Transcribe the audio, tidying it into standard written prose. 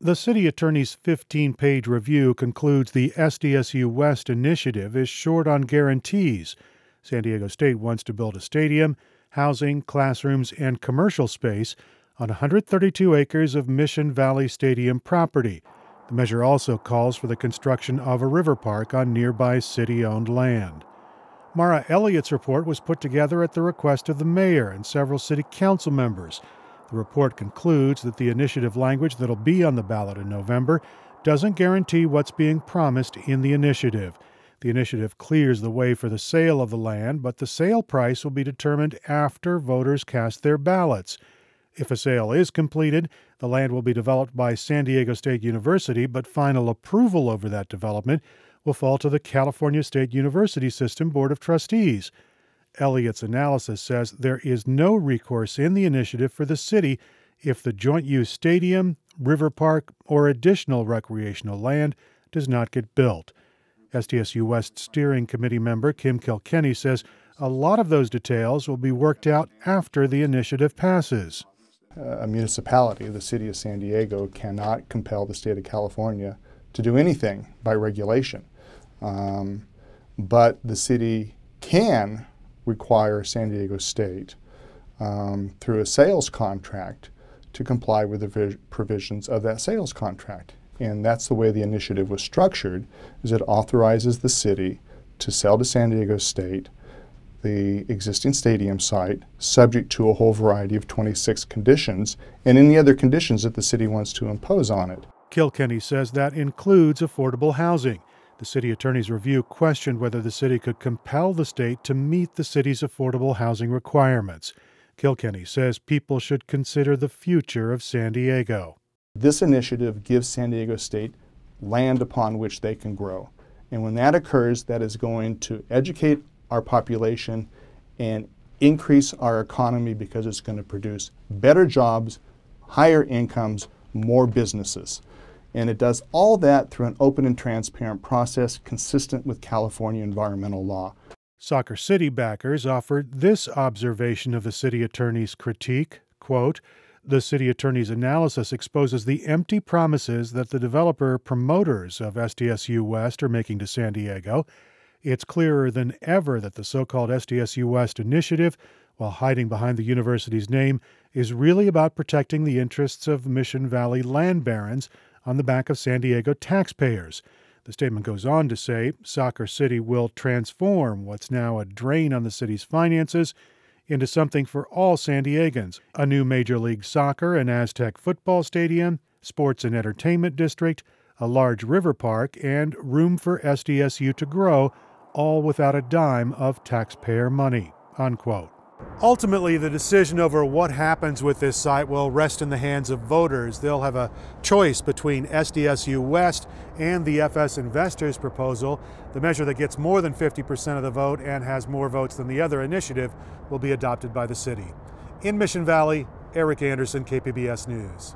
The city attorney's 15-page review concludes the SDSU West initiative is short on guarantees. San Diego State wants to build a stadium, housing, classrooms, and commercial space on 132 acres of Mission Valley Stadium property. The measure also calls for the construction of a river park on nearby city-owned land. Mara Elliott's report was put together at the request of the mayor and several city council members. The report concludes that the initiative language that'll be on the ballot in November doesn't guarantee what's being promised in the initiative. The initiative clears the way for the sale of the land, but the sale price will be determined after voters cast their ballots. If a sale is completed, the land will be developed by San Diego State University, but final approval over that development will fall to the California State University System Board of Trustees. Elliott's analysis says there is no recourse in the initiative for the city if the joint-use stadium, river park, or additional recreational land does not get built. SDSU West Steering Committee member Kim Kilkenny says a lot of those details will be worked out after the initiative passes. A municipality, the city of San Diego, cannot compel the state of California to do anything by regulation. But the city can require San Diego State through a sales contract to comply with the provisions of that sales contract. And that's the way the initiative was structured, is it authorizes the city to sell to San Diego State the existing stadium site subject to a whole variety of 26 conditions and any other conditions that the city wants to impose on it. Kilkenny says that includes affordable housing. The city attorney's review questioned whether the city could compel the state to meet the city's affordable housing requirements. Kilkenny says people should consider the future of San Diego. This initiative gives San Diego State land upon which they can grow. And when that occurs, that is going to educate our population and increase our economy because it's going to produce better jobs, higher incomes, more businesses. And it does all that through an open and transparent process consistent with California environmental law. Soccer City backers offered this observation of the city attorney's critique, quote, "The city attorney's analysis exposes the empty promises that the developer promoters of SDSU West are making to San Diego. It's clearer than ever that the so-called SDSU West initiative, while hiding behind the university's name, is really about protecting the interests of Mission Valley land barons on the back of San Diego taxpayers." The statement goes on to say Soccer City will transform what's now a drain on the city's finances into something for all San Diegans: a new Major League Soccer and Aztec football stadium, sports and entertainment district, a large river park, and room for SDSU to grow, all without a dime of taxpayer money, unquote. Ultimately, the decision over what happens with this site will rest in the hands of voters. They'll have a choice between SDSU West and the FS Investors proposal. The measure that gets more than 50% of the vote and has more votes than the other initiative will be adopted by the city. In Mission Valley, Eric Anderson, KPBS News.